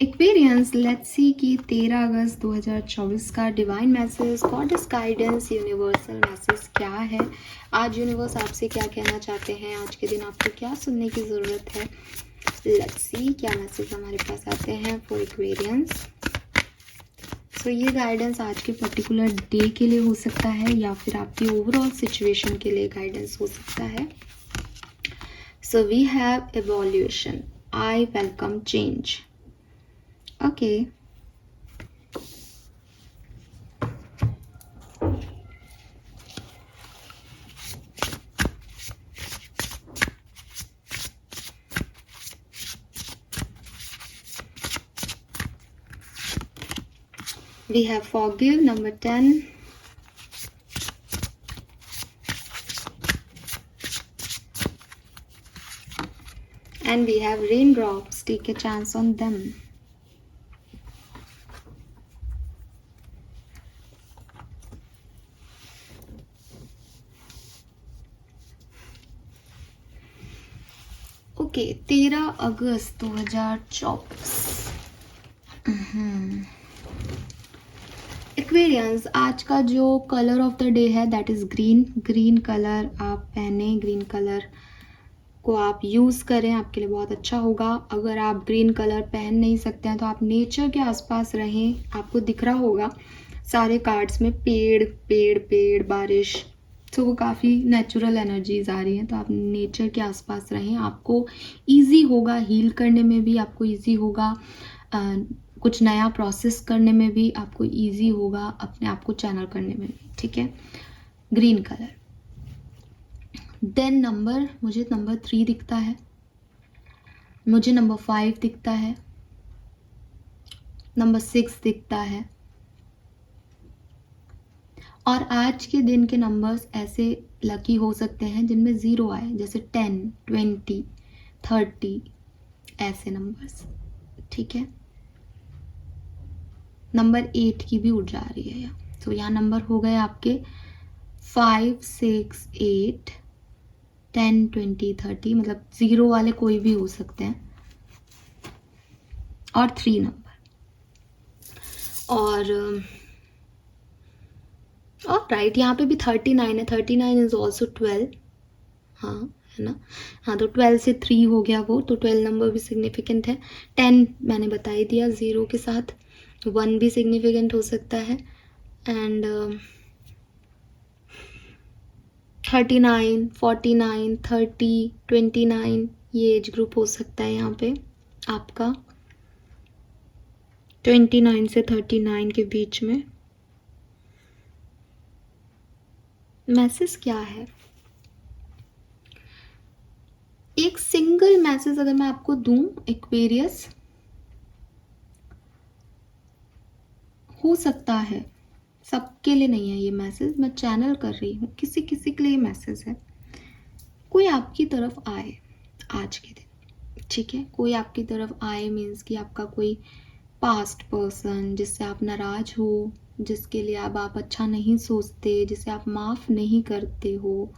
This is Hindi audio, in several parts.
एक्वेरियंस, लेट्स सी कि 13 अगस्त 2024 का divine message, goddess guidance, universal message क्या है। आज यूनिवर्स आपसे क्या कहना चाहते हैं, आज के दिन आपको क्या सुनने की ज़रूरत है। लेट्स सी क्या मैसेज हमारे पास आते हैं फॉर एक्वेरियंस। सो ये गाइडेंस आज के पर्टिकुलर डे के लिए हो सकता है या फिर आपकी ओवरऑल सिचुएशन के लिए गाइडेंस हो सकता है। So we have evolution, I welcome change. Okay. We have forgive, number 10. And we have raindrops, take a chance on them. Okay, 13 August 2024। Aquarians, आज का जो कलर ऑफ द डे है that is green. Green colour आप पहने, ग्रीन कलर को आप यूज़ करें, आपके लिए बहुत अच्छा होगा। अगर आप ग्रीन कलर पहन नहीं सकते हैं तो आप नेचर के आसपास रहें। आपको दिख रहा होगा सारे कार्ड्स में पेड़ पेड़ पेड़, बारिश, तो वो काफ़ी नेचुरल एनर्जीज आ रही हैं। तो आप नेचर के आसपास रहें, आपको इजी होगा हील करने में भी, आपको इजी होगा कुछ नया प्रोसेस करने में भी, आपको इजी होगा अपने आप को चैनल करने में भी। ठीक है, ग्रीन कलर। देन नंबर, मुझे नंबर 3 दिखता है, मुझे नंबर 5 दिखता है, नंबर 6 दिखता है। और आज के दिन के नंबर्स ऐसे लकी हो सकते हैं जिनमें 0 आए, जैसे 10, 20, 30, ऐसे नंबर्स। ठीक है, नंबर 8 की भी ऊर्जा आ रही है यहाँ। तो यहाँ नंबर हो गए आपके 5, 6, 8, 10, 20, 30, मतलब 0 वाले कोई भी हो सकते हैं, और 3 नंबर। और राइट, यहाँ पे भी 39 है। 39 इज ऑल्सो 12, हाँ है ना। हाँ, तो 12 से 3 हो गया वो, तो 12 नंबर भी सिग्निफिकेंट है। 10 मैंने बता ही दिया 0 के साथ। 1 भी सिग्निफिकेंट हो सकता है। एंड 39, 49, 30, 29 ये एज ग्रुप हो सकता है यहाँ पे आपका, 29 से 39 के बीच में। मैसेज क्या है, एक सिंगल मैसेज अगर मैं आपको दूं एक्वेरियस, हो सकता है सबके लिए नहीं है ये मैसेज, मैं चैनल कर रही हूँ, किसी किसी के लिए मैसेज है। कोई आपकी तरफ आए आज के दिन। ठीक है, कोई आपकी तरफ आए मीन्स कि आपका कोई पास्ट पर्सन जिससे आप नाराज हो, जिसके लिए अब आप अच्छा नहीं सोचते, जिसे आप माफ़ नहीं करते हो।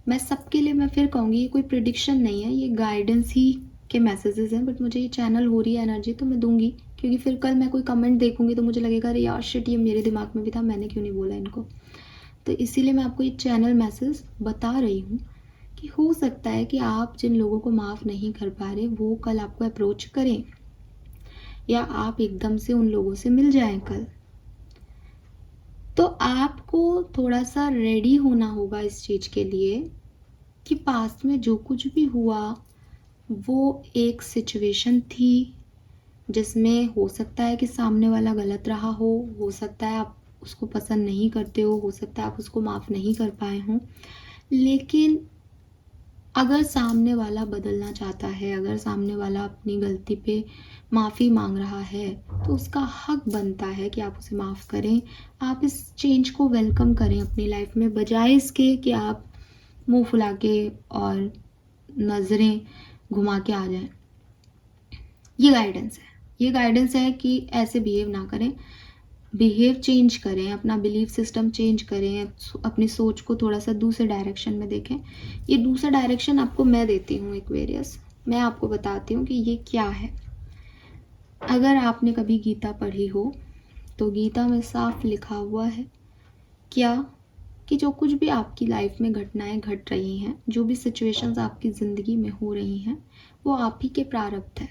मैं सबके लिए, मैं फिर कहूँगी ये कोई प्रिडिक्शन नहीं है, ये गाइडेंस ही के मैसेजेस हैं। बट मुझे ये चैनल हो रही है एनर्जी तो मैं दूंगी, क्योंकि फिर कल मैं कोई कमेंट देखूंगी तो मुझे लगेगा अरे यार शिट, ये मेरे दिमाग में भी था, मैंने क्यों नहीं बोला इनको। तो इसीलिए मैं आपको ये चैनल मैसेज बता रही हूँ कि हो सकता है कि आप जिन लोगों को माफ़ नहीं कर पा रहे वो कल आपको अप्रोच करें, या आप एकदम से उन लोगों से मिल जाएं कल। तो आपको थोड़ा सा रेडी होना होगा इस चीज़ के लिए कि पास्ट में जो कुछ भी हुआ वो एक सिचुएशन थी जिसमें हो सकता है कि सामने वाला गलत रहा हो सकता है आप उसको पसंद नहीं करते हो सकता है आप उसको माफ़ नहीं कर पाए हों। लेकिन अगर सामने वाला बदलना चाहता है, अगर सामने वाला अपनी गलती पे माफ़ी मांग रहा है, तो उसका हक बनता है कि आप उसे माफ़ करें। आप इस चेंज को वेलकम करें अपनी लाइफ में, बजाय इसके कि आप मुंह फुला के और नज़रें घुमा के आ जाएं। ये गाइडेंस है, ये गाइडेंस है कि ऐसे बिहेव ना करें, बिहेव चेंज करें, अपना बिलीफ सिस्टम चेंज करें, अपनी सोच को थोड़ा सा दूसरे डायरेक्शन में देखें। ये दूसरा डायरेक्शन आपको मैं देती हूँ एक्वेरियस, मैं आपको बताती हूँ कि ये क्या है। अगर आपने कभी गीता पढ़ी हो तो गीता में साफ लिखा हुआ है क्या कि जो कुछ भी आपकी लाइफ में घटनाएं घट रही हैं, जो भी सिचुएशंस आपकी ज़िंदगी में हो रही हैं, वो आप ही के प्रारब्ध है।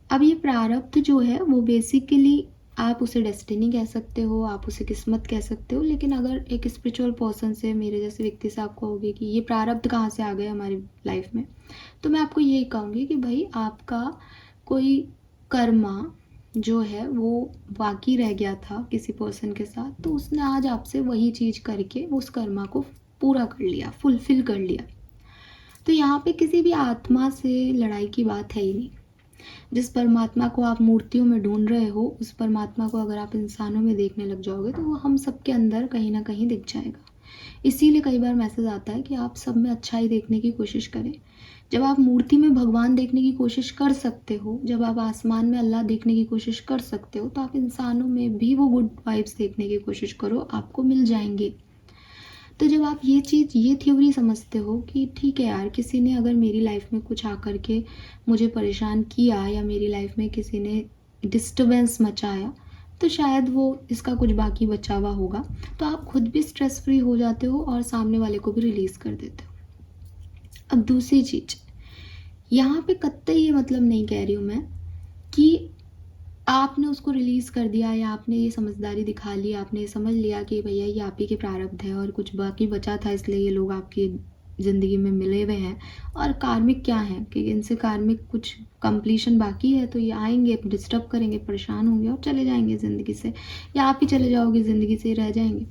अब ये प्रारब्ध जो है वो बेसिकली आप उसे डेस्टिनी कह सकते हो, आप उसे किस्मत कह सकते हो, लेकिन अगर एक स्पिरिचुअल पर्सन से, मेरे जैसे व्यक्ति से आप कहोगे कि ये प्रारब्ध कहाँ से आ गए हमारी लाइफ में, तो मैं आपको यही कहूँगी कि भाई आपका कोई कर्मा जो है वो बाकी रह गया था किसी पर्सन के साथ, तो उसने आज आपसे वही चीज़ करके उस कर्मा को पूरा कर लिया, फुलफिल कर लिया। तो यहाँ पे किसी भी आत्मा से लड़ाई की बात है ही नहीं। जिस परमात्मा को आप मूर्तियों में ढूंढ रहे हो, उस परमात्मा को अगर आप इंसानों में देखने लग जाओगे तो वो हम सबके अंदर कहीं ना कहीं दिख जाएगा। इसीलिए कई बार मैसेज आता है कि आप सब में अच्छाई देखने की कोशिश करें। जब आप मूर्ति में भगवान देखने की कोशिश कर सकते हो, जब आप आसमान में अल्लाह देखने की कोशिश कर सकते हो, तो आप इंसानों में भी वो गुड वाइब्स देखने की कोशिश करो, आपको मिल जाएंगे। तो जब आप ये थ्योरी समझते हो कि ठीक है यार, किसी ने अगर मेरी लाइफ में कुछ आकर के मुझे परेशान किया या मेरी लाइफ में किसी ने डिस्टर्बेंस मचाया, तो शायद वो इसका कुछ बाकी बचा हुआ होगा, तो आप खुद भी स्ट्रेस फ्री हो जाते हो और सामने वाले को भी रिलीज़ कर देते हो। अब दूसरी चीज़, यहाँ पे कतई ये मतलब नहीं कह रही हूँ मैं कि आपने उसको रिलीज़ कर दिया या आपने ये समझदारी दिखा ली, आपने समझ लिया कि भैया ये आप ही के प्रारब्ध है और कुछ बाकी बचा था इसलिए ये लोग आपकी ज़िंदगी में मिले हुए हैं। और कार्मिक क्या है कि इनसे कार्मिक कुछ कंप्लीशन बाकी है, तो ये आएंगे, डिस्टर्ब करेंगे, परेशान होंगे और चले जाएंगे ज़िंदगी से, या आप ही चले जाओगे ज़िंदगी से, रह जाएंगे।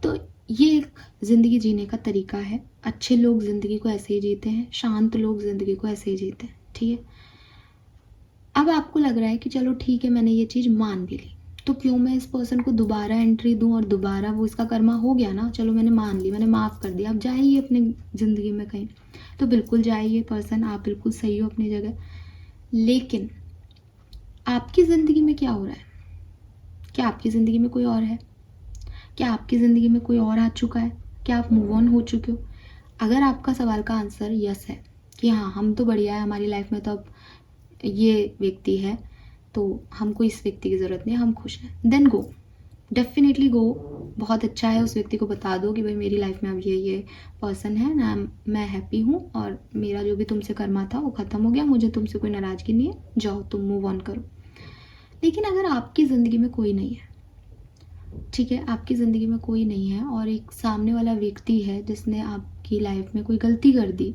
तो ये एक ज़िंदगी जीने का तरीका है। अच्छे लोग ज़िंदगी को ऐसे ही जीते हैं, शांत लोग ज़िंदगी को ऐसे ही जीते हैं, ठीक है। अब आपको लग रहा है कि चलो ठीक है, मैंने ये चीज़ मान भी ली, तो क्यों मैं इस पर्सन को दोबारा एंट्री दूं और दोबारा, वो इसका कर्मा हो गया ना, चलो मैंने मान ली, मैंने माफ़ कर दिया, अब जाइए अपनी ज़िंदगी में कहीं। तो बिल्कुल जाइए पर्सन, आप बिल्कुल सही हो अपनी जगह, लेकिन आपकी ज़िंदगी में क्या हो रहा है? क्या आपकी ज़िंदगी में कोई और है? क्या आपकी ज़िंदगी में कोई और आ चुका है? क्या आप मूव ऑन हो चुके हो? अगर आपका सवाल का आंसर यस है कि हाँ हम तो बढ़िया है, हमारी लाइफ में तो अब ये व्यक्ति है, तो हमको इस व्यक्ति की ज़रूरत नहीं है, हम खुश हैं, देन गो, डेफिनेटली गो। बहुत अच्छा है, उस व्यक्ति को बता दो कि भाई मेरी लाइफ में अब ये पर्सन है ना, मैं हैप्पी हूँ और मेरा जो भी तुमसे कर्मा था वो ख़त्म हो गया, मुझे तुमसे कोई नाराज़गी नहीं है, जाओ तुम मूव ऑन करो। लेकिन अगर आपकी ज़िंदगी में कोई नहीं है, ठीक है, आपकी ज़िंदगी में कोई नहीं है और एक सामने वाला व्यक्ति है जिसने आपकी लाइफ में कोई गलती कर दी,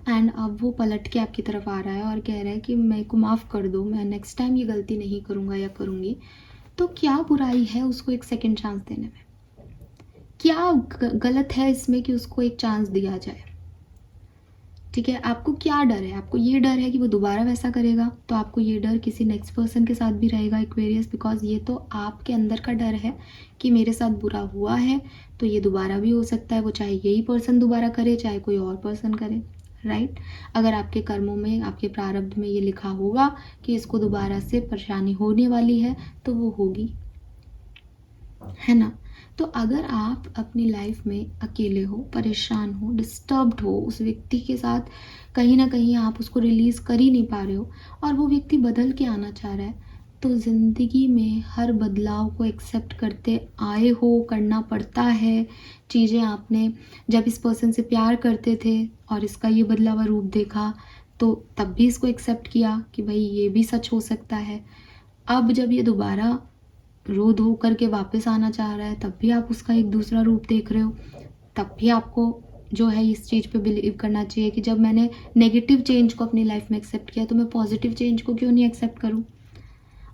एंड अब वो पलट के आपकी तरफ आ रहा है और कह रहा है कि मेरे को माफ़ कर दो, मैं नेक्स्ट टाइम ये गलती नहीं करूँगा या करूँगी, तो क्या बुराई है उसको एक सेकंड चांस देने में? क्या गलत है इसमें कि उसको एक चांस दिया जाए? ठीक है, आपको क्या डर है? आपको ये डर है कि वो दोबारा वैसा करेगा, तो आपको ये डर किसी नेक्स्ट पर्सन के साथ भी रहेगा, एक्वेरियस, बिकॉज ये तो आपके अंदर का डर है कि मेरे साथ बुरा हुआ है तो ये दोबारा भी हो सकता है, वो चाहे यही पर्सन दोबारा करे चाहे कोई और पर्सन करे, राइट। अगर आपके कर्मों में, आपके प्रारब्ध में ये लिखा होगा कि इसको दोबारा से परेशानी होने वाली है, तो वो होगी, है ना। तो अगर आप अपनी लाइफ में अकेले हो, परेशान हो, डिस्टर्ब्ड हो, उस व्यक्ति के साथ कहीं ना कहीं आप उसको रिलीज़ कर ही नहीं पा रहे हो और वो व्यक्ति बदल के आना चाह रहा है, तो ज़िंदगी में हर बदलाव को एक्सेप्ट करते आए हो, करना पड़ता है। चीज़ें आपने जब इस पर्सन से प्यार करते थे और इसका ये बदला हुआ रूप देखा, तो तब भी इसको एक्सेप्ट किया कि भाई ये भी सच हो सकता है। अब जब ये दोबारा रो धो करके वापस आना चाह रहा है, तब भी आप उसका एक दूसरा रूप देख रहे हो, तब भी आपको जो है इस चीज़ पे बिलीव करना चाहिए कि जब मैंने नेगेटिव चेंज को अपनी लाइफ में एक्सेप्ट किया, तो मैं पॉजिटिव चेंज को क्यों नहीं एक्सेप्ट करूं।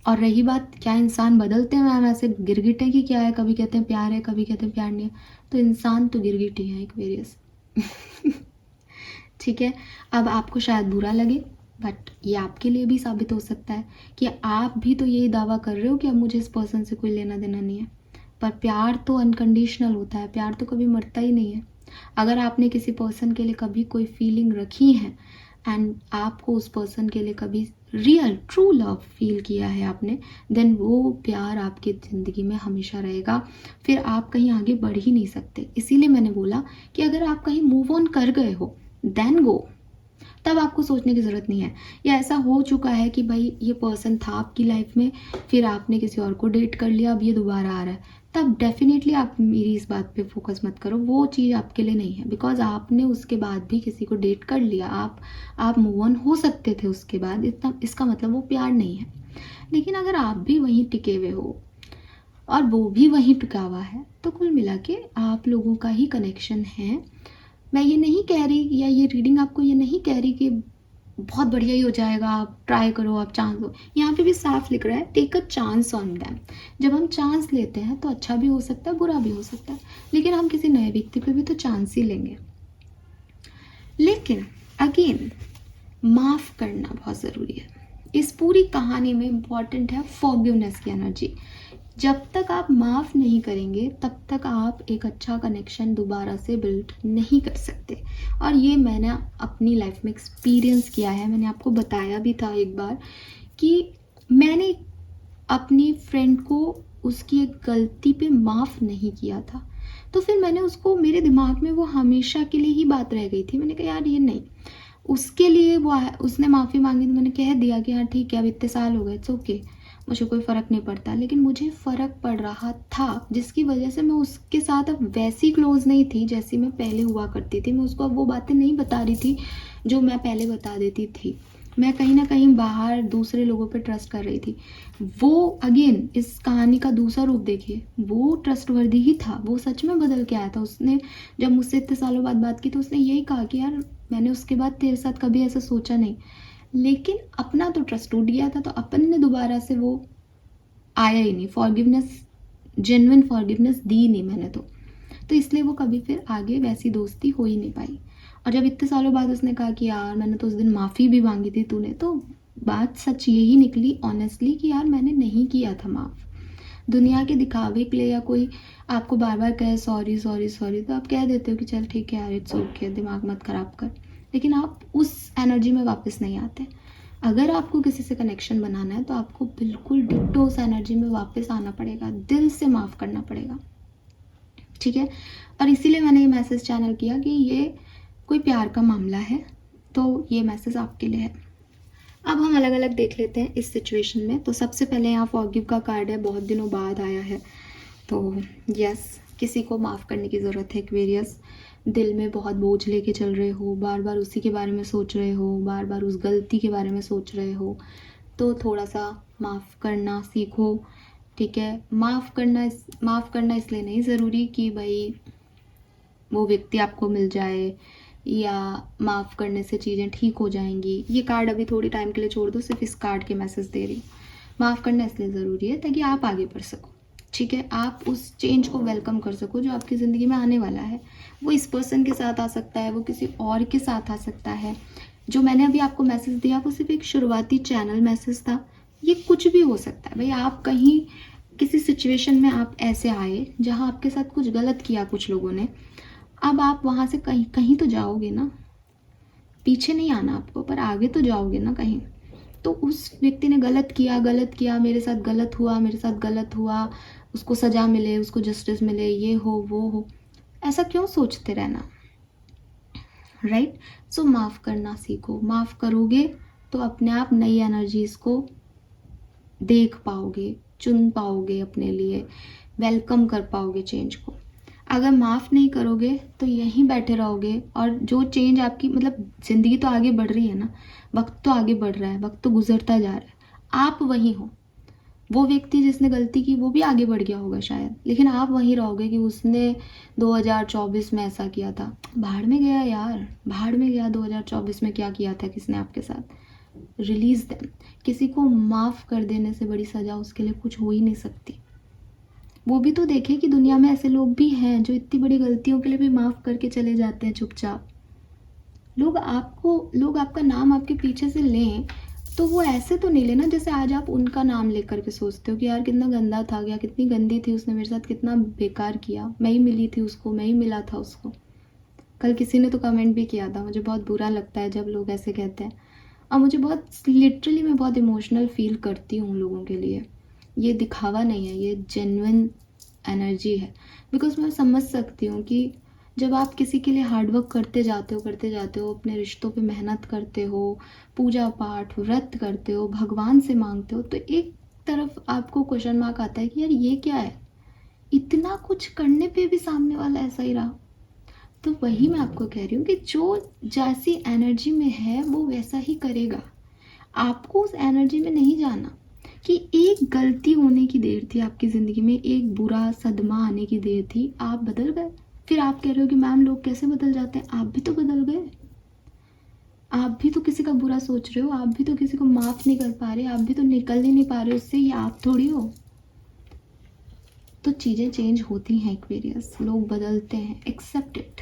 और रही बात क्या इंसान बदलते हैं, मैम ऐसे गिरगिट है कि क्या है, कभी कहते हैं प्यार है, कभी कहते हैं प्यार नहीं है, तो इंसान तो गिरगिट ही है, एक वेरियस ठीक है। अब आपको शायद बुरा लगे, बट ये आपके लिए भी साबित हो सकता है कि आप भी तो यही दावा कर रहे हो कि अब मुझे इस पर्सन से कोई लेना देना नहीं है। पर प्यार तो अनकंडीशनल होता है, प्यार तो कभी मरता ही नहीं है। अगर आपने किसी पर्सन के लिए कभी कोई फीलिंग रखी है एंड आपको उस पर्सन के लिए कभी रियल ट्रू लव फील किया है आपने, देन वो प्यार आपकी ज़िंदगी में हमेशा रहेगा, फिर आप कहीं आगे बढ़ ही नहीं सकते। इसीलिए मैंने बोला कि अगर आप कहीं मूव ऑन कर गए हो, देन गो, तब आपको सोचने की ज़रूरत नहीं है। या ऐसा हो चुका है कि भाई ये पर्सन था आपकी लाइफ में, फिर आपने किसी और को डेट कर लिया, अब ये दोबारा आ रहा है, तब डेफिनेटली आप मेरी इस बात पे फोकस मत करो, वो चीज़ आपके लिए नहीं है। बिकॉज आपने उसके बाद भी किसी को डेट कर लिया, आप मूव ऑन हो सकते थे उसके बाद, इतना इसका मतलब वो प्यार नहीं है। लेकिन अगर आप भी वहीं टिके हुए हो और वो भी वहीं टिका हुआ है, तो कुल मिला के आप लोगों का ही कनेक्शन है। मैं ये नहीं कह रही, या ये रीडिंग आपको ये नहीं कह रही कि बहुत बढ़िया ही हो जाएगा, आप ट्राई करो, आप चांस दो। यहाँ पे भी साफ लिख रहा है take a chance on them. जब हम चांस लेते हैं तो अच्छा भी हो सकता है, बुरा भी हो सकता है, लेकिन हम किसी नए व्यक्ति पे भी तो चांस ही लेंगे। लेकिन अगेन माफ़ करना बहुत ज़रूरी है। इस पूरी कहानी में इम्पॉर्टेंट है फॉरगिवनेस की एनर्जी। जब तक आप माफ़ नहीं करेंगे तब तक आप एक अच्छा कनेक्शन दोबारा से बिल्ड नहीं कर सकते। और ये मैंने अपनी लाइफ में एक्सपीरियंस किया है। मैंने आपको बताया भी था एक बार कि मैंने अपनी फ्रेंड को उसकी एक गलती पे माफ़ नहीं किया था, तो फिर मैंने उसको, मेरे दिमाग में वो हमेशा के लिए ही बात रह गई थी। मैंने कहा यार ये नहीं, उसके लिए वो उसने माफ़ी मांगी तो मैंने कह दिया कि हाँ ठीक है, अब इतने साल हो गए, इट्स ओके, मुझे कोई फ़र्क नहीं पड़ता। लेकिन मुझे फ़र्क पड़ रहा था, जिसकी वजह से मैं उसके साथ अब वैसी क्लोज़ नहीं थी जैसी मैं पहले हुआ करती थी। मैं उसको अब वो बातें नहीं बता रही थी जो मैं पहले बता देती थी। मैं कहीं ना कहीं बाहर दूसरे लोगों पे ट्रस्ट कर रही थी। वो अगेन इस कहानी का दूसरा रूप देखिए, वो ट्रस्टवर्दी ही था, वो सच में बदल के आया था। उसने जब मुझसे इतने सालों बाद बात की तो उसने यही कहा कि यार मैंने उसके बाद तेरे साथ कभी ऐसा सोचा नहीं। लेकिन अपना तो ट्रस्ट टूट गया था, तो अपन ने दोबारा से वो आया ही नहीं, फॉरगिवनेस, जेन्युइन फॉरगिवनेस दी नहीं मैंने तो इसलिए वो कभी फिर आगे वैसी दोस्ती हो ही नहीं पाई। और जब इतने सालों बाद उसने कहा कि यार मैंने तो उस दिन माफ़ी भी मांगी थी तूने, तो बात सच यही निकली ऑनेस्टली कि यार मैंने नहीं किया था माफ़। दुनिया के दिखावे के लिए या कोई आपको बार बार कहे सॉरी सॉरी सॉरी, तो आप कह देते हो कि चल ठीक है यार, इट्स ओके, दिमाग मत ख़राब कर। लेकिन आप उस एनर्जी में वापस नहीं आते। अगर आपको किसी से कनेक्शन बनाना है तो आपको बिल्कुल डिट्टो उस एनर्जी में वापस आना पड़ेगा, दिल से माफ़ करना पड़ेगा, ठीक है। और इसीलिए मैंने ये मैसेज चैनल किया कि ये कोई प्यार का मामला है, तो ये मैसेज आपके लिए है। अब हम अलग अलग देख लेते हैं इस सिचुएशन में। तो सबसे पहले यहाँ फॉरगिव का कार्ड है, बहुत दिनों बाद आया है। तो यस, किसी को माफ़ करने की ज़रूरत है एक्वेरियस। दिल में बहुत बोझ लेके चल रहे हो, बार बार उसी के बारे में सोच रहे हो, बार बार उस गलती के बारे में सोच रहे हो, तो थोड़ा सा माफ़ करना सीखो, ठीक है। माफ़ करना इसलिए नहीं ज़रूरी कि भाई वो व्यक्ति आपको मिल जाए या माफ़ करने से चीज़ें ठीक हो जाएंगी। ये कार्ड अभी थोड़ी टाइम के लिए छोड़ दो, सिर्फ इस कार्ड के मैसेज दे रही हूँ। माफ़ करना इसलिए ज़रूरी है ताकि आप आगे बढ़ सको, ठीक है। आप उस चेंज को वेलकम कर सको जो आपकी ज़िंदगी में आने वाला है। वो इस पर्सन के साथ आ सकता है, वो किसी और के साथ आ सकता है। जो मैंने अभी आपको मैसेज दिया वो सिर्फ एक शुरुआती चैनल मैसेज था, ये कुछ भी हो सकता है। भाई आप कहीं किसी सिचुएशन में आप ऐसे आए जहाँ आपके साथ कुछ गलत किया कुछ लोगों ने, अब आप वहाँ से कहीं कहीं तो जाओगे ना, पीछे नहीं आना आपको, पर आगे तो जाओगे ना कहीं। तो उस व्यक्ति ने गलत किया, मेरे साथ गलत हुआ, उसको सज़ा मिले, उसको जस्टिस मिले, ये हो वो हो, ऐसा क्यों सोचते रहना, राइट। सो माफ़ करना सीखो। माफ़ करोगे तो अपने आप नई एनर्जीज को देख पाओगे, चुन पाओगे अपने लिए, वेलकम कर पाओगे चेंज को। अगर माफ़ नहीं करोगे तो यहीं बैठे रहोगे, और जो चेंज आपकी, मतलब ज़िंदगी तो आगे बढ़ रही है ना, वक्त तो आगे बढ़ रहा है, वक्त तो गुजरता जा रहा है, आप वहीं हो। वो व्यक्ति जिसने गलती की वो भी आगे बढ़ गया होगा शायद, लेकिन आप वहीं रहोगे कि उसने 2024 में ऐसा किया था। भाड़ में गया यार, भाड़ में गया, 2024 में क्या किया था किसने आपके साथ। Release them. किसी को माफ़ कर देने से बड़ी सज़ा उसके लिए कुछ हो ही नहीं सकती। वो भी तो देखे कि दुनिया में ऐसे लोग भी हैं जो इतनी बड़ी गलतियों के लिए भी माफ़ करके चले जाते हैं चुपचाप। लोग आपका नाम आपके पीछे से लें तो वो ऐसे तो नहीं लेना जैसे आज आप उनका नाम लेकर के सोचते हो कि यार कितना गंदा था, या कितनी गंदी थी उसने मेरे साथ, कितना बेकार किया, मैं ही मिली थी उसको, मैं ही मिला था उसको। कल किसी ने तो कमेंट भी किया था, मुझे बहुत बुरा लगता है जब लोग ऐसे कहते हैं, और मुझे बहुत लिटरली मैं बहुत इमोशनल फील करती हूँ लोगों के लिए। ये दिखावा नहीं है, ये जेन्युइन एनर्जी है। बिकॉज मैं समझ सकती हूँ कि जब आप किसी के लिए हार्डवर्क करते जाते हो, अपने रिश्तों पे मेहनत करते हो, पूजा पाठ व्रत करते हो, भगवान से मांगते हो, तो एक तरफ आपको क्वेश्चन मार्क आता है कि यार ये क्या है, इतना कुछ करने पे भी सामने वाला ऐसा ही रहा। तो वही मैं आपको कह रही हूँ कि जो जैसी एनर्जी में है वो वैसा ही करेगा। आपको उस एनर्जी में नहीं जाना कि एक गलती होने की देर थी आपकी ज़िंदगी में, एक बुरा सदमा आने की देर थी, आप बदल गए। फिर आप कह रहे हो कि मैम लोग कैसे बदल जाते हैं, आप भी तो बदल गए। आप भी तो किसी का बुरा सोच रहे हो, आप भी तो किसी को माफ़ नहीं कर पा रहे, आप भी तो निकल ही नहीं पा रहे उससे, ये आप थोड़ी हो। तो चीज़ें चेंज होती हैं एक्वेरियस, लोग बदलते हैं, एक्सेप्ट इट।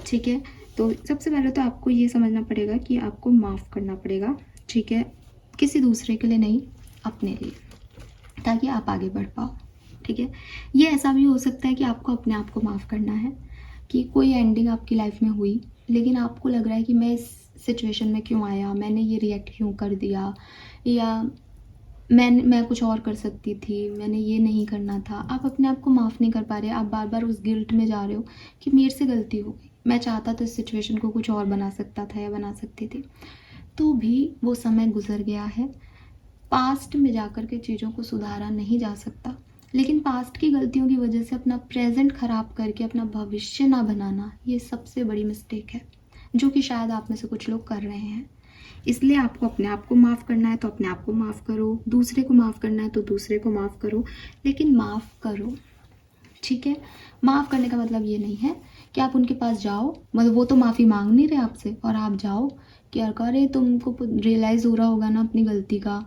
ठीक है, तो सबसे पहले तो आपको ये समझना पड़ेगा कि आपको माफ़ करना पड़ेगा। ठीक है, किसी दूसरे के लिए नहीं, अपने लिए, ताकि आप आगे बढ़ पाओ। ठीक है, ये ऐसा भी हो सकता है कि आपको अपने आप को माफ़ करना है कि कोई एंडिंग आपकी लाइफ में हुई, लेकिन आपको लग रहा है कि मैं इस सिचुएशन में क्यों आया, मैंने ये रिएक्ट क्यों कर दिया, या मैं कुछ और कर सकती थी, मैंने ये नहीं करना था। आप अपने आप को माफ़ नहीं कर पा रहे, आप बार बार उस गिल्ट में जा रहे हो कि मेरे से गलती हो गई, मैं चाहता तो इस सिचुएशन को कुछ और बना सकता था या बना सकती थी। तो भी वो समय गुजर गया है, पास्ट में जाकर के चीज़ों को सुधारा नहीं जा सकता, लेकिन पास्ट की गलतियों की वजह से अपना प्रेजेंट ख़राब करके अपना भविष्य ना बनाना, ये सबसे बड़ी मिस्टेक है, जो कि शायद आप में से कुछ लोग कर रहे हैं। इसलिए आपको अपने आप को माफ़ करना है तो अपने आप को माफ़ करो, दूसरे को माफ़ करना है तो दूसरे को माफ़ करो, लेकिन माफ़ करो। ठीक है, माफ़ करने का मतलब ये नहीं है कि आप उनके पास जाओ, मतलब वो तो माफ़ी मांग नहीं रहे आपसे और आप जाओ कि यार अरे तुमको रियलाइज़ हो रहा होगा ना अपनी गलती का,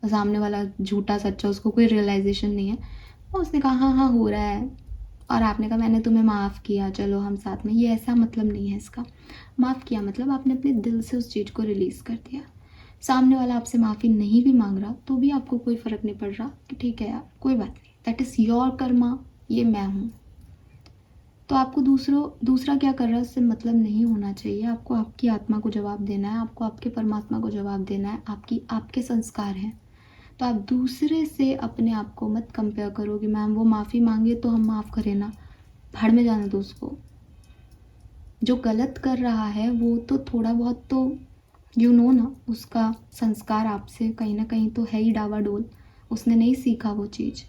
सामने वाला झूठा सच्चा उसको कोई रियलाइजेशन नहीं है, और उसने कहा हाँ हाँ हो रहा है, और आपने कहा मैंने तुम्हें माफ़ किया चलो हम साथ में, ये ऐसा मतलब नहीं है इसका। माफ़ किया मतलब आपने अपने दिल से उस चीज़ को रिलीज़ कर दिया। सामने वाला आपसे माफ़ी नहीं भी मांग रहा तो भी आपको कोई फ़र्क नहीं पड़ रहा कि ठीक है यार कोई बात नहीं, दैट इज़ योर कर्मा, ये मैं हूँ। तो आपको दूसरा क्या कर रहा है उससे मतलब नहीं होना चाहिए। आपको आपकी आत्मा को जवाब देना है, आपको आपके परमात्मा को जवाब देना है, आपके संस्कार हैं। तो आप दूसरे से अपने आप को मत कंपेयर करो कि मैम वो माफ़ी मांगे तो हम माफ़ करें ना, भाड़ में जाने दो उसको। जो गलत कर रहा है वो तो थोड़ा बहुत तो ना, उसका संस्कार आपसे कहीं ना कहीं तो है ही डावाडोल, उसने नहीं सीखा वो चीज़।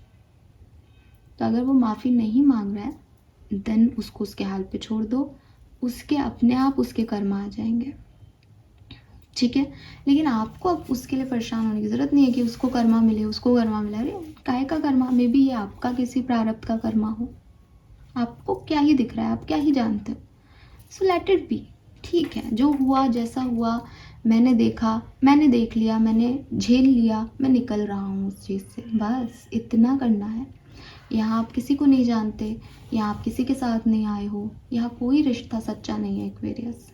तो अगर वो माफ़ी नहीं मांग रहा है देन उसको उसके हाल पे छोड़ दो, उसके अपने आप उसके कर्म आ जाएंगे। ठीक है, लेकिन आपको अब उसके लिए परेशान होने की ज़रूरत नहीं है कि उसको कर्मा मिले उसको कर्मा मिले। अरे काहे का कर्मा, मे बी ये आपका किसी प्रारब्ध का कर्मा हो, आपको क्या ही दिख रहा है, आप क्या ही जानते हो। सो लेट इट बी, ठीक है, जो हुआ जैसा हुआ, मैंने देखा, मैंने देख लिया, मैंने झेल लिया, मैं निकल रहा हूँ उस चीज़ से, बस इतना करना है। यहाँ आप किसी को नहीं जानते, यहाँ आप किसी के साथ नहीं आए हो, यहाँ कोई रिश्ता सच्चा नहीं है एक्वेरियस।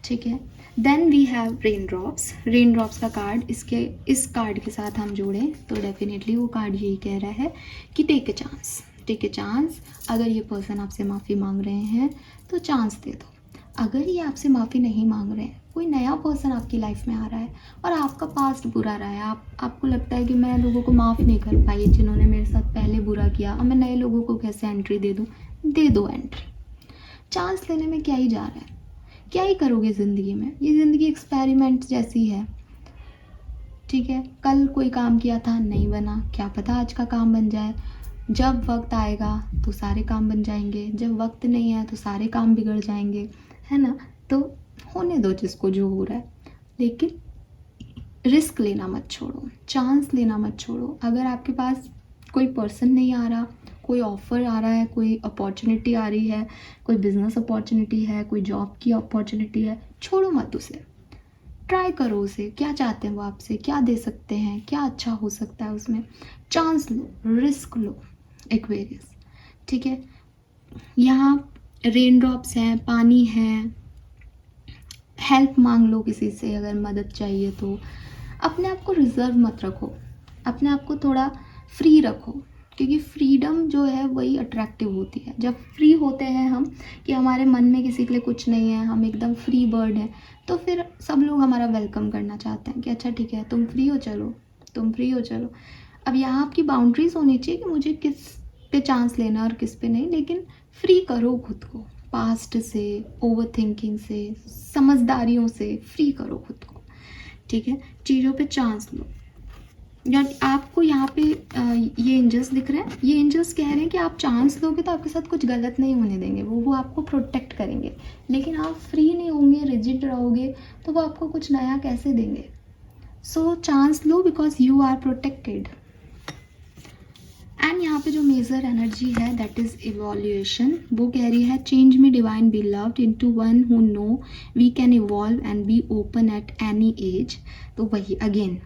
ठीक है, then we have rain drops का कार्ड, इस कार्ड के साथ हम जोड़ें तो डेफिनेटली वो कार्ड यही कह रहा है कि टेक ए चांस। अगर ये पर्सन आपसे माफ़ी मांग रहे हैं तो चांस दे दो। अगर ये आपसे माफ़ी नहीं मांग रहे हैं, कोई नया पर्सन आपकी लाइफ में आ रहा है और आपका पास्ट बुरा रहा है, आपको लगता है कि मैं लोगों को माफ़ नहीं कर पाई जिन्होंने मेरे साथ पहले बुरा किया, और मैं नए लोगों को कैसे एंट्री दे दूँ, दे दो एंट्री। चांस लेने में क्या ही जा रहा है, क्या ही करोगे ज़िंदगी में, ये ज़िंदगी एक्सपेरिमेंट जैसी है। ठीक है, कल कोई काम किया था नहीं बना, क्या पता आज का काम बन जाए। जब वक्त आएगा तो सारे काम बन जाएंगे, जब वक्त नहीं है तो सारे काम बिगड़ जाएंगे, है ना। तो होने दो जिसको जो हो रहा है, लेकिन रिस्क लेना मत छोड़ो, चांस लेना मत छोड़ो। अगर आपके पास कोई पर्सन नहीं आ रहा, कोई ऑफ़र आ रहा है, कोई अपॉर्चुनिटी आ रही है, कोई बिजनेस अपॉर्चुनिटी है, कोई जॉब की अपॉर्चुनिटी है, छोड़ो मत उसे, ट्राई करो उसे, क्या चाहते हैं वो आपसे, क्या दे सकते हैं, क्या अच्छा हो सकता है उसमें। चांस लो, रिस्क लो एक्वेरियस। ठीक है, यहाँ रेन ड्रॉप्स हैं, पानी है, हेल्प मांग लो किसी से अगर मदद चाहिए तो। अपने आप को रिजर्व मत रखो, अपने आप को थोड़ा फ्री रखो, क्योंकि फ्रीडम जो है वही अट्रैक्टिव होती है। जब फ्री होते हैं हम, कि हमारे मन में किसी के लिए कुछ नहीं है, हम एकदम फ्री बर्ड हैं, तो फिर सब लोग हमारा वेलकम करना चाहते हैं कि अच्छा ठीक है तुम फ्री हो चलो, तुम फ्री हो चलो। अब यहाँ आपकी बाउंड्रीज होनी चाहिए कि मुझे किस पे चांस लेना और किस पे नहीं, लेकिन फ्री करो खुद को, पास्ट से, ओवर थिंकिंग से, समझदारियों से फ्री करो खुद को, ठीक है। चीज़ों पे चांस लो। या आपको यहाँ पे ये एंजल्स दिख रहे हैं, ये एंजल्स कह रहे हैं कि आप चांस दोगे तो आपके साथ कुछ गलत नहीं होने देंगे, वो आपको प्रोटेक्ट करेंगे। लेकिन आप फ्री नहीं होंगे, रिजिड रहोगे, तो वो आपको कुछ नया कैसे देंगे। सो चांस लो because you are protected. And यहाँ पे जो मेजर एनर्जी है दैट इज इवोल्यूशन, वो कह रही है change me divine be loved into one who know we can evolve and be open at any age. तो वही अगेन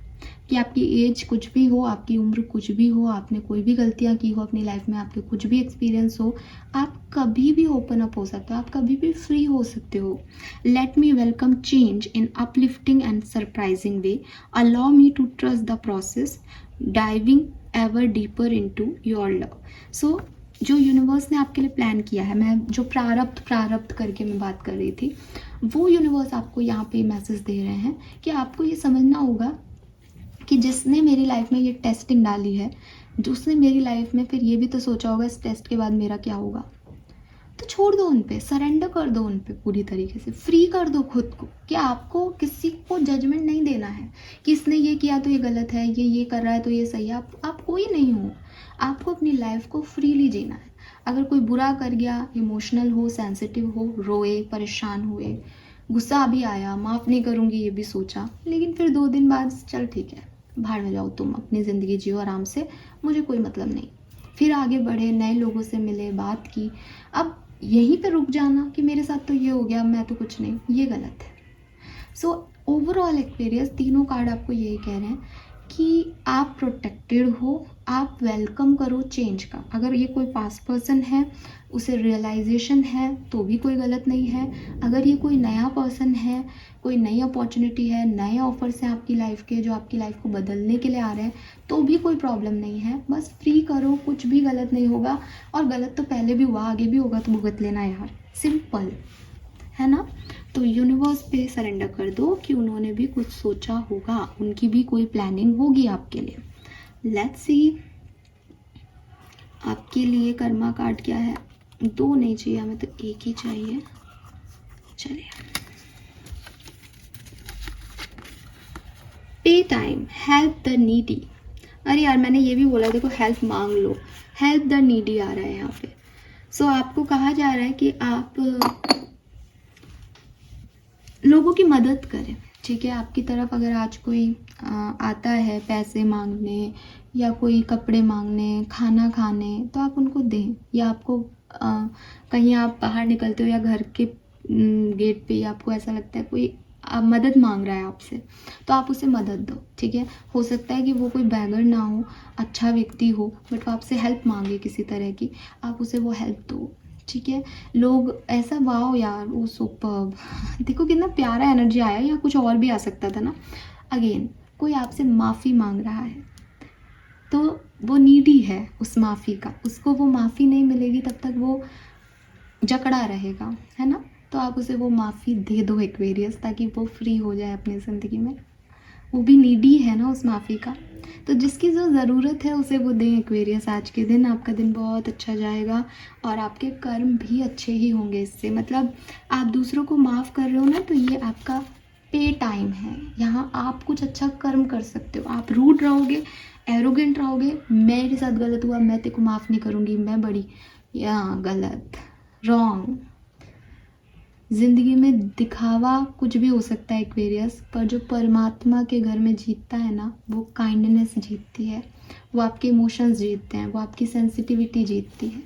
कि आपकी एज कुछ भी हो, आपकी उम्र कुछ भी हो, आपने कोई भी गलतियाँ की हो अपनी लाइफ में, आपके कुछ भी एक्सपीरियंस हो, आप कभी भी ओपन अप हो सकते हो, आप कभी भी फ्री हो सकते हो। Let me welcome change in uplifting and surprising way, allow me to trust the process, diving ever deeper into your love. So जो यूनिवर्स ने आपके लिए प्लान किया है, मैं जो प्रारब्ध करके मैं बात कर रही थी, वो यूनिवर्स आपको यहाँ पे मैसेज दे रहे हैं कि आपको ये समझना होगा कि जिसने मेरी लाइफ में ये टेस्टिंग डाली है, उसने मेरी लाइफ में फिर ये भी तो सोचा होगा इस टेस्ट के बाद मेरा क्या होगा। तो छोड़ दो उन पे, सरेंडर कर दो उन पे, पूरी तरीके से फ्री कर दो खुद को कि आपको किसी को जजमेंट नहीं देना है कि इसने ये किया तो ये गलत है, ये कर रहा है तो ये सही है। आप कोई नहीं हो, आपको अपनी लाइफ को फ्रीली जीना है। अगर कोई बुरा कर गया, इमोशनल हो, सेंसिटिव हो, रोए, परेशान हुए, गुस्सा भी आया, माफ़ नहीं करूँगी ये भी सोचा, लेकिन फिर 2 दिन बाद चल ठीक है, बाहर में जाओ, तुम अपनी ज़िंदगी जियो आराम से, मुझे कोई मतलब नहीं। फिर आगे बढ़े, नए लोगों से मिले, बात की। अब यहीं पे रुक जाना कि मेरे साथ तो ये हो गया, मैं तो कुछ नहीं, ये गलत है। सो ओवरऑल एक्सपीरियंस, तीनों कार्ड आपको यही कह रहे हैं कि आप प्रोटेक्टेड हो, आप वेलकम करो चेंज का। अगर ये कोई पास्ट पर्सन है, उसे रियलाइजेशन है तो भी कोई गलत नहीं है। अगर ये कोई नया पर्सन है, कोई नई अपॉर्चुनिटी है, नए ऑफर्स हैं आपकी लाइफ के जो आपकी लाइफ को बदलने के लिए आ रहे हैं, तो भी कोई प्रॉब्लम नहीं है। बस फ्री करो, कुछ भी गलत नहीं होगा, और गलत तो पहले भी हुआ, आगे भी होगा, तो भुगत लेना यार, सिंपल है ना। तो यूनिवर्स पे सरेंडर कर दो कि उन्होंने भी कुछ सोचा होगा, उनकी भी कोई प्लानिंग होगी आपके लिए। लेट्स सी आपके लिए कर्मा कार्ड क्या है। 2 नहीं चाहिए हमें, तो 1 ही चाहिए। चलिए, पे टाइम, हेल्प द नीडी। अरे यार, मैंने ये भी बोला, देखो हेल्प मांग लो, हेल्प द नीडी आ रहा है यहाँ पे। सो आपको कहा जा रहा है कि आप लोगों की मदद करें, ठीक है। आपकी तरफ अगर आज कोई आता है पैसे मांगने या कोई कपड़े मांगने, खाना खाने, तो आप उनको दें। या आपको कहीं आप बाहर निकलते हो या घर के गेट पे आपको ऐसा लगता है कोई मदद मांग रहा है आपसे, तो आप उसे मदद दो, ठीक है। हो सकता है कि वो कोई बैगर ना हो, अच्छा व्यक्ति हो, बट वो आपसे हेल्प मांगे किसी तरह की, आप उसे वो हेल्प दो, ठीक है। लोग ऐसा, वाओ यार, वो सुपर्ब, देखो कितना प्यारा एनर्जी आया, या कुछ और भी आ सकता था ना। अगेन कोई आपसे माफ़ी मांग रहा है, तो वो नीडी है उस माफ़ी का, उसको वो माफ़ी नहीं मिलेगी तब तक वो जकड़ा रहेगा, है ना। तो आप उसे वो माफ़ी दे दो एक्वेरियस, ताकि वो फ्री हो जाए अपनी ज़िंदगी में। वो भी नीडी है ना उस माफ़ी का, तो जिसकी जो ज़रूरत है उसे वो दें एक्वेरियस। आज के दिन आपका दिन बहुत अच्छा जाएगा और आपके कर्म भी अच्छे ही होंगे इससे। मतलब आप दूसरों को माफ़ कर रहे हो ना, तो ये आपका पे टाइम है। यहाँ आप कुछ अच्छा कर्म कर सकते हो। आप रूड रहोगे, एरोगेंट रहोगे, मेरे साथ गलत हुआ, मैं तेरे को माफ़ नहीं करूँगी, मैं बड़ी, या गलत, रॉन्ग। ज़िंदगी में दिखावा कुछ भी हो सकता है एक्वेरियस, पर जो परमात्मा के घर में जीतता है ना, वो काइंडनेस जीतती है, वो आपके इमोशंस जीतते हैं, वो आपकी सेंसिटिविटी जीतती है।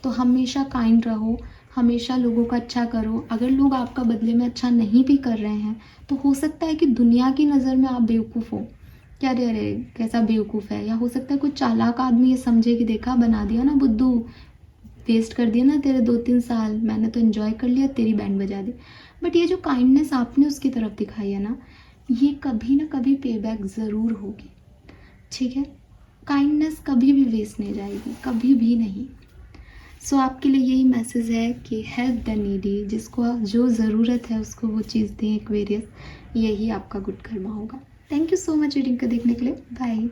तो हमेशा काइंड रहो, हमेशा लोगों का अच्छा करो। अगर लोग आपका बदले में अच्छा नहीं भी कर रहे हैं, तो हो सकता है कि दुनिया की नज़र में आप बेवकूफ़ हो, क्या रे अरे कैसा बेवकूफ़ है। या हो सकता है कोई चालाक आदमी ये समझे कि देखा, बना दिया ना बुद्धू, वेस्ट कर दिया ना तेरे 2-3 साल, मैंने तो एंजॉय कर लिया, तेरी बैंड बजा दी। बट ये जो काइंडनेस आपने उसकी तरफ दिखाई है ना, ये कभी ना कभी पे बैक ज़रूर होगी, ठीक है। काइंडनेस कभी भी वेस्ट नहीं जाएगी, कभी भी नहीं। सो आपके लिए यही मैसेज है कि हेल्प द नीडी, जिसको जो ज़रूरत है उसको वो चीज़ दें एक्वेरियस, यही आपका गुड कर्मा होगा। Thank you so much reading को देखने के लिए, बाय।